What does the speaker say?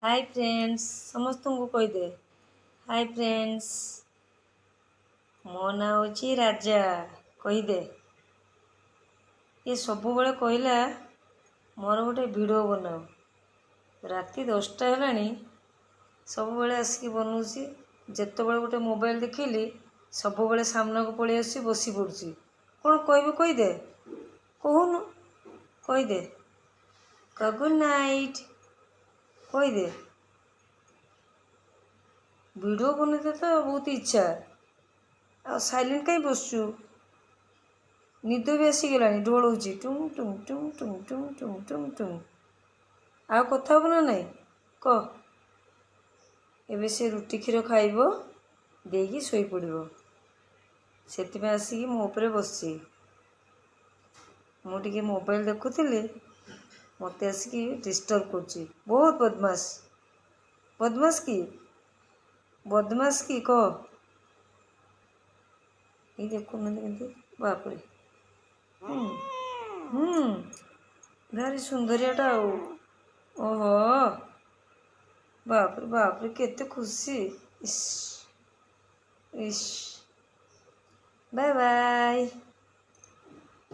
Hi friends समस्त को कहीदे hi friends मो ना हूँ राजा कहीदे ये सब बड़े कहला मोर गोटे वीडियो बनाओ राति 10टा है सब बड़े आसिक बनौसी जिते बड़े गोटे मोबाइल देखिली सब बड़े सामना को पलि आसी बसी पड़ुची कौन कहबू कहीदे कहूनु कहीदे गुड नाइट कहीदे वीडियो बनते तो बहुत इच्छा आ साइलेंट कहीं बसचु निद भी आसीगला ढोलुची टुम टुम टुम टुम टुम टुम टुम टुम आ कथा हब ना नाई कह एबे से रुटी क्षीर खाइब देकी शोई पड़िबो सेति में आसिकी मो ऊपर बसची मु टिके मोबाइल देखुथिली मते आसिकी डिस्टर्ब करची बहुत बदमाश बदमाश की कह ये देखो ना बाप रे भारी सुंदरियाटा ओहो बाप रे केते खुशी इस इस बाय बाय।